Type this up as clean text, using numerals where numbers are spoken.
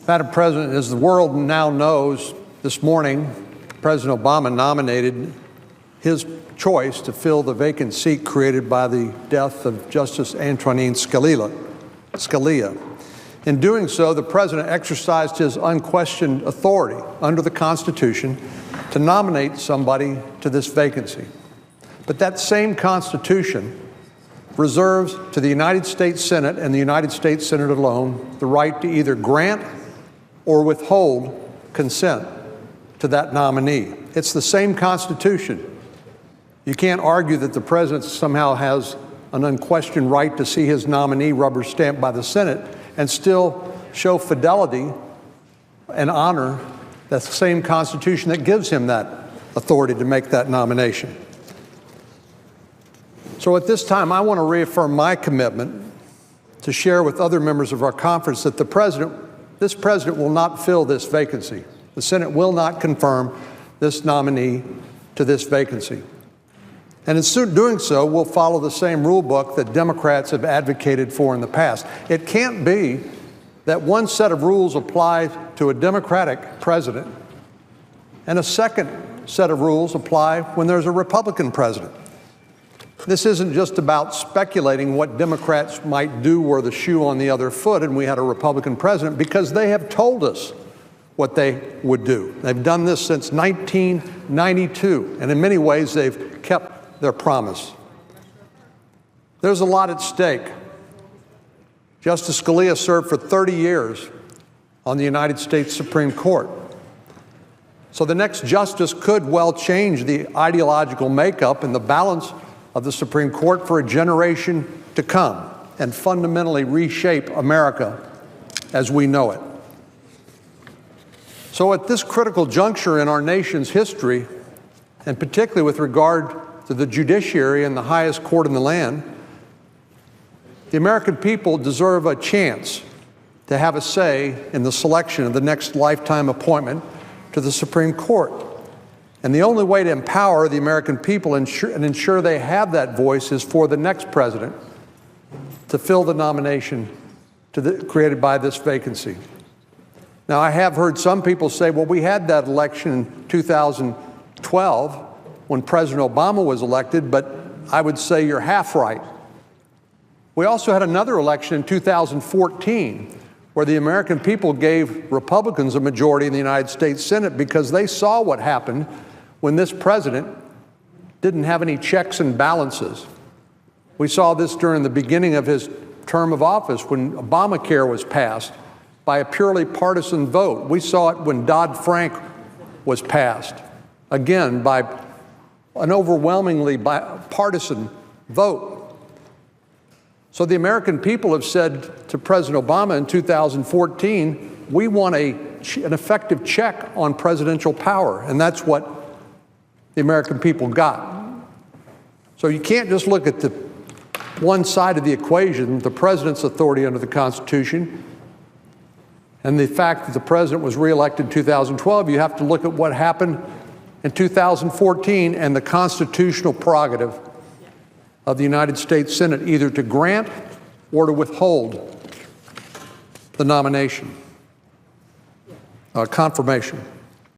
Madam President, as the world now knows, this morning, President Obama nominated his choice to fill the vacant seat created by the death of Justice Antonin Scalia. In doing so, the President exercised his unquestioned authority under the Constitution to nominate somebody to this vacancy. But that same Constitution reserves to the United States Senate and the United States Senate alone the right to either grant or withhold consent to that nominee. It's the same Constitution. You can't argue that the President somehow has an unquestioned right to see his nominee rubber stamped by the Senate and still show fidelity and honor that same Constitution that gives him that authority to make that nomination. So at this time, I want to reaffirm my commitment to share with other members of our conference that this President will not fill this vacancy. The Senate will not confirm this nominee to this vacancy. And in doing so, we'll follow the same rule book that Democrats have advocated for in the past. It can't be that one set of rules apply to a Democratic president and a second set of rules apply when there's a Republican president. This isn't just about speculating what Democrats might do were the shoe on the other foot and we had a Republican president, because they have told us what they would do. They've done this since 1992, and in many ways they've kept their promise. There's a lot at stake. Justice Scalia served for 30 years on the United States Supreme Court. So the next justice could well change the ideological makeup and the balance of the Supreme Court for a generation to come and fundamentally reshape America as we know it. So at this critical juncture in our nation's history, and particularly with regard to the judiciary and the highest court in the land, the American people deserve a chance to have a say in the selection of the next lifetime appointment to the Supreme Court. And the only way to empower the American people and ensure they have that voice is for the next president to fill the nomination created by this vacancy. Now, I have heard some people say, well, we had that election in 2012 when President Obama was elected, but I would say you're half right. We also had another election in 2014 where the American people gave Republicans a majority in the United States Senate because they saw what happened when this president didn't have any checks and balances. We saw this during the beginning of his term of office when Obamacare was passed by a purely partisan vote. We saw it when Dodd-Frank was passed, again, by an overwhelmingly partisan vote. So the American people have said to President Obama in 2014, we want an effective check on presidential power, and that's what the American people got. So you can't just look at the one side of the equation, the president's authority under the Constitution, and the fact that the president was reelected in 2012. You have to look at what happened in 2014 and the constitutional prerogative of the United States Senate either to grant or to withhold the nomination, confirmation.